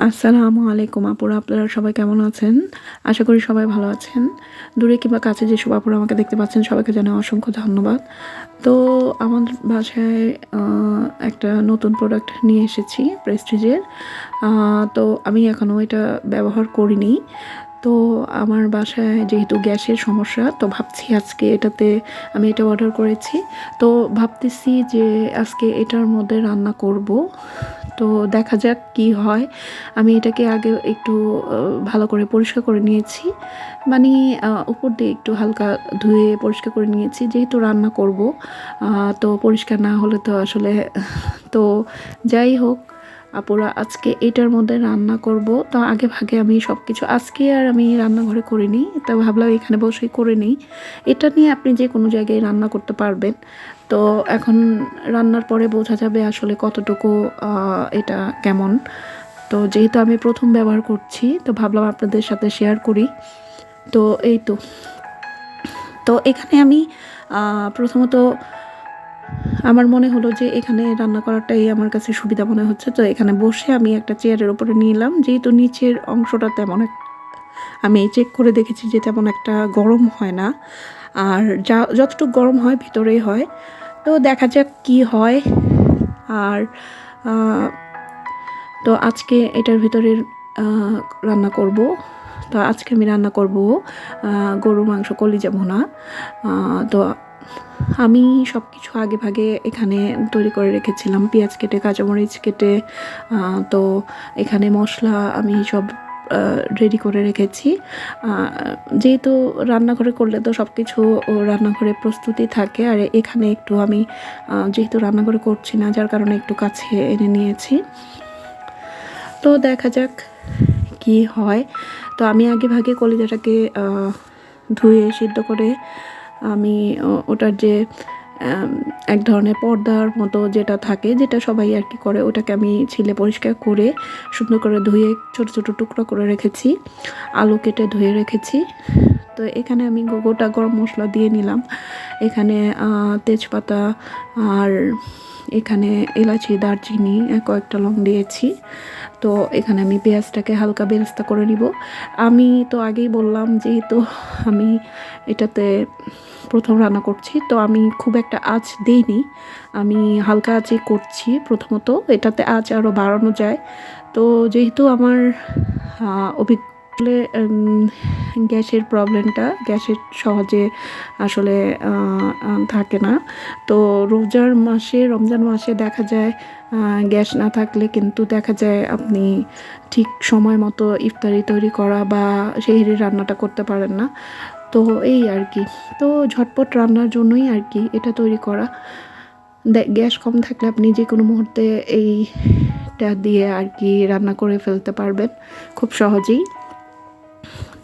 আসসালামু আলাইকুম আপুরা, আপনারা সবাই কেমন আছেন? আশা করি সবাই ভালো আছেন। দূরে কিংবা কাছে যেসব আপুরা আমাকে দেখতে পাচ্ছেন সবাইকে জানাই অসংখ্য ধন্যবাদ। তো আমাদের বাসায় একটা নতুন প্রোডাক্ট নিয়ে এসেছি প্রেস্টিজের। তো আমি এখনও এটা ব্যবহার করিনি। তো আমার বাসায় যেহেতু গ্যাসের সমস্যা, তো ভাবছি আজকে আমি এটা অর্ডার করেছি। তো ভাবতেছি যে আজকে এটার মধ্যে রান্না করব। তো দেখা যাক কি হয়। আমি এটাকে আগে একটু ভালো করে পরিষ্কার করে নিয়েছি। মানে উপর দিয়ে একটু হালকা ধুয়ে পরিষ্কার করে নিয়েছি, যেহেতু রান্না করব। তো পরিষ্কার না হলে তো আসলে তো যাই হোক আপুরা, আজকে এটার মধ্যে রান্না করব। তো আগে ভাগে আমি সব কিছু আজকে আর আমি রান্নাঘরে করিনি, তো ভাবলাম এখানে বসেই করে নিই। এটা নিয়ে আপনি যে কোনো জায়গায় রান্না করতে পারবেন। তো এখন রান্নার পরে বোঝা যাবে আসলে কতটুকু এটা কেমন। তো যেহেতু আমি প্রথম ব্যবহার করছি, তো ভাবলাম আপনাদের সাথে শেয়ার করি। তো এই তো এখানে আমি প্রথমত আমার মনে হলো যে এখানে রান্না করাটাই আমার কাছে সুবিধা মনে হচ্ছে। তো এখানে বসে আমি একটা চেয়ারের উপরে নিলাম, যেহেতু নিচের অংশটা আমি চেক করে দেখেছি যে তেমন একটা গরম হয় না, আর যতটুকু গরম হয় ভিতরেই হয়। তো দেখা যাক কি হয়। আর তো আজকে এটার ভিতরে রান্না করব। তো আজকে আমি রান্না করব গরুর মাংস কলিজা ভুনা। তো আমি সব কিছু আগে ভাগে এখানে তৈরি করে রেখেছিলাম, পেঁয়াজ কেটে, কাঁচামরিচ কেটে। তো এখানে মশলা আমি সব রেডি করে রেখেছি। যেহেতু রান্নাঘরে করলে তো সব কিছু রান্নাঘরে প্রস্তুতি থাকে, আর এখানে একটু আমি যেহেতু রান্নাঘরে করছি না, যার কারণে একটু কাছে এনে নিয়েছি। তো দেখা যাক কি হয়। তো আমি আগে ভাগে কলিজাটাকে ধুয়ে সিদ্ধ করে আমি ওটার যে এক ধরনের পর্দার মতো যেটা থাকে, যেটা সবাই আর কি করে, ওটাকে আমি ছিলে পরিষ্কার করে সুন্দর করে ধুয়ে ছোট ছোট টুকরো করে রেখেছি। আলু কেটে ধুয়ে রেখেছি। তো এখানে আমি গোটা গরম মশলা দিয়ে নিলাম। এখানে তেজপাতা, আর এখানে এলাচি, দারচিনি, কয়েকটা লং দিয়েছি। তো এখানে আমি পেঁয়াজটাকে হালকা বেরেস্তা করে নিব। আমি তো আগেই বললাম, যেহেতু আমি এটাতে প্রথম রান্না করছি, তো আমি খুব একটা আঁচ দিইনি, আমি হালকা আঁচে করছি। প্রথমত এটাতে আঁচ আরও বাড়ানো যায়। তো যেহেতু আমার গ্যাসের প্রবলেমটা, গ্যাসের সহজে আসলে থাকে না। তো রমজান মাসে দেখা যায় গ্যাস না থাকলে কিন্তু দেখা যায় আপনি ঠিক সময় মতো ইফতারি তৈরি করা বা সেহরি রান্নাটা করতে পারেন না। তো এই আর কি, তো ঝটপট রান্নার জন্যই আর কি এটা তৈরি করা। গ্যাস কম থাকলে আপনি যে কোনো মুহূর্তে এইটা দিয়ে আর কি রান্না করে ফেলতে পারবেন খুব সহজেই।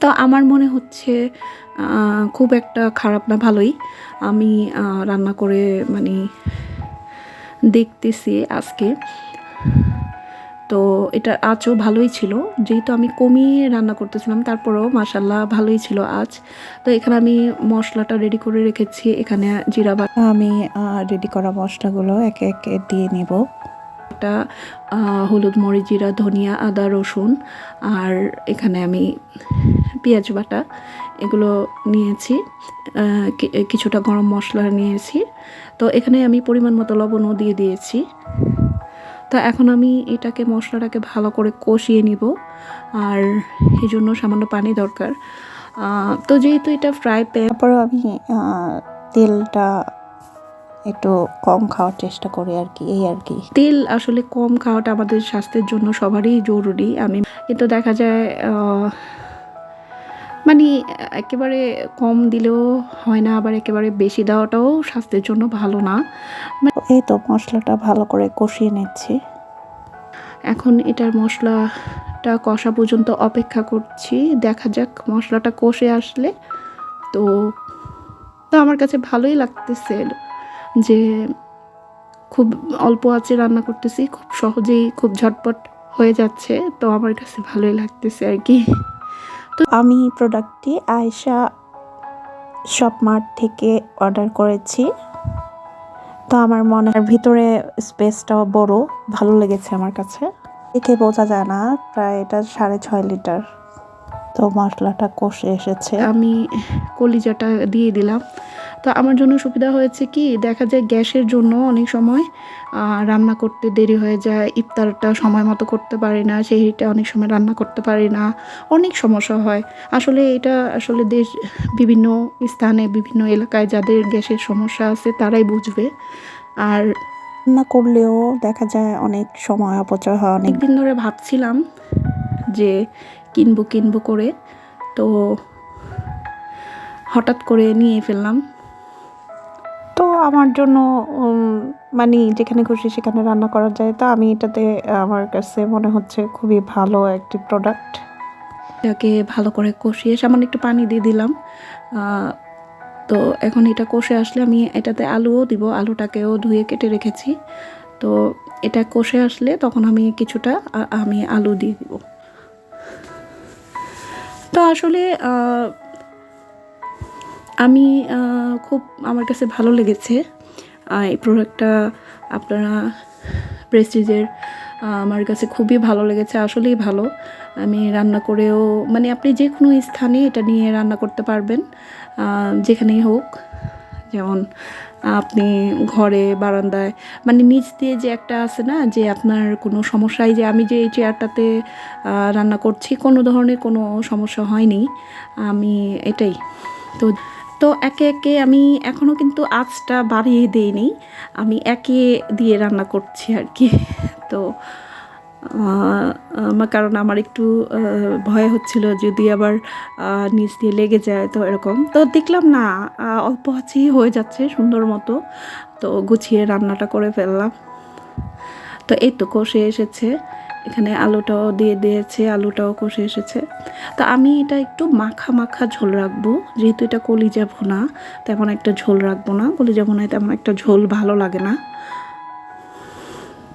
তো আমার মনে হচ্ছে খুব একটা খারাপ না, ভালোই। আমি রান্না করে মানে দেখতেছি আজকে। তো এটার আঁচও ভালোই ছিল, যেহেতু আমি কমিয়ে রান্না করতেছিলাম, তারপরেও মাশাল্লাহ ভালোই ছিল আঁচ। তো এখানে আমি মশলাটা রেডি করে রেখেছি। এখানে জিরা বাটা, আমি রেডি করা মশলাগুলো একে একে দিয়ে নিব। একটা হলুদ, মরিচ, জিরা, ধনিয়া, আদা, রসুন, আর এখানে আমি পেঁয়াজ বাটা এগুলো নিয়েছি। কিছুটা গরম মশলা নিয়েছি। তো এখানে আমি পরিমাণ মতো লবণও দিয়ে দিয়েছি। তো এখন আমি মশলাটাকে ভালো করে কষিয়ে নিব, আর এই জন্য সামান্য পানি দরকার। তো যেহেতু এটা ফ্রাই প্যান, তারপরেও আমি তেলটা একটু কম খাওয়ার চেষ্টা করি আর কি, এই আর কি। তেল আসলে কম খাওয়াটা আমাদের স্বাস্থ্যের জন্য সবারই জরুরি। কিন্তু দেখা যায় মানে একেবারে কম দিলেও হয় না, আবার একেবারে বেশি দেওয়াটাও স্বাস্থ্যের জন্য ভালো না। এই তো মশলাটা ভালো করে কষিয়ে নিচ্ছি। এখন এটার মশলাটা কষা পর্যন্ত অপেক্ষা করছি। দেখা যাক মশলাটা কষে আসলে। তো তো আমার কাছে ভালোই লাগতেছে যে খুব অল্প আঁচে রান্না করতেছি, খুব সহজেই খুব ঝটপট হয়ে যাচ্ছে। তো আমার কাছে ভালোই লাগতেছে আর কি। তো আমি প্রোডাক্টটি আয়েশা শপ মার্ট থেকে অর্ডার করেছি। তো আমার মনের ভিতরে স্পেসটাও বড়, ভালো লেগেছে আমার কাছে। দেখে বোঝা যায় না, প্রায় এটা 6.5 লিটার। তো মশলাটা কষে এসেছে। আমি কলিজাটা দিয়ে দিলাম। তো আমার জন্য সুবিধা হয়েছে কি, দেখা যায় গ্যাসের জন্য অনেক সময় রান্না করতে দেরি হয়ে যায়, ইফতারটা সময় মতো করতে পারি না, সেহরিটা অনেক সময় রান্না করতে পারি না, অনেক সমস্যা হয়। আসলে এটা আসলে বিভিন্ন স্থানে বিভিন্ন এলাকায় যাদের গ্যাসের সমস্যা আছে তারাই বুঝবে। আর রান্না করলেও দেখা যায় অনেক সময় অপচয় হয়। অনেক দিন ধরে ভাবছিলাম যে কিনবো করে, তো হঠাৎ করে নিয়ে ফেললাম। তো আমার জন্য মানে যেখানে খুশি সেখানে রান্না করা যায়, তো আমি এটাতে আমার কাছে মনে হচ্ছে খুবই ভালো একটি প্রোডাক্ট। এটাকে ভালো করে কষিয়ে সামান্য একটু পানি দিয়ে দিলাম। তো এখন এটা কষে আসলে আমি এটাতে আলুও দিব, আলুটাকেও ধুয়ে কেটে রেখেছি। তো এটা কষে আসলে তখন আমি কিছুটা আমি আলু দিয়ে দিব। তো আসলে আমি খুব আমার কাছে ভালো লেগেছে এই প্রোডাক্টটা। আপনারা প্রেস্টিজের আমার কাছে খুবই ভালো লেগেছে, আসলেই ভালো। আমি রান্না করেও মানে আপনি যে কোনো স্থানে এটা নিয়ে রান্না করতে পারবেন, যেখানেই হোক। যেমন আপনি ঘরে বারান্দায় মানে নিচ দিয়ে যে একটা আছে না, যে আপনার কোনো সমস্যায়, যে আমি যে এই চেয়ারটাতে রান্না করছি কোনো ধরনের কোনো সমস্যা হয়নি, আমি এটাই। তো তো একে একে আমি এখনও কিন্তু আঁচটা বাড়িয়ে দিইনি, আমি একে দিয়ে রান্না করছি আর কি। তো কারণ আমার একটু ভয় হচ্ছিল যদি আবার নিচ দিয়ে লেগে যায়, তো এরকম। তো দেখলাম না, অল্প আঁচেই হয়ে যাচ্ছে সুন্দর মতো। তো গুছিয়ে রান্নাটা করে ফেললাম। তো এই তো কষে এসেছে, এখানে আলুটাও দিয়ে দিয়েছে, আলুটাও কষে এসেছে। তো আমি এটা একটু মাখা মাখা ঝোল রাখবো, যেহেতু এটা কলিজা ভুনা, তেমন একটা ঝোল রাখবো না। কলিজা ভুনায় তেমন একটা ঝোল ভালো লাগে না।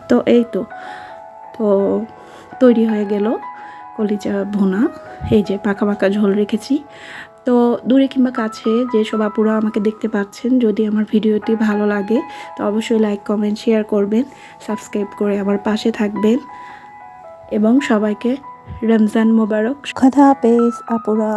তো এই তো তৈরি হয়ে গেল কলিজা ভুনা। এই যে পাকা পাকা ঝোল রেখেছি। তো দূরে কিংবা কাছে যেসব আপুরা আমাকে দেখতে পাচ্ছেন, যদি আমার ভিডিওটি ভালো লাগে তো অবশ্যই লাইক কমেন্ট শেয়ার করবেন, সাবস্ক্রাইব করে আমার পাশে থাকবেন, এবং সবাইকে রমজান মোবারক। খোদা হাফেজ আপুরা।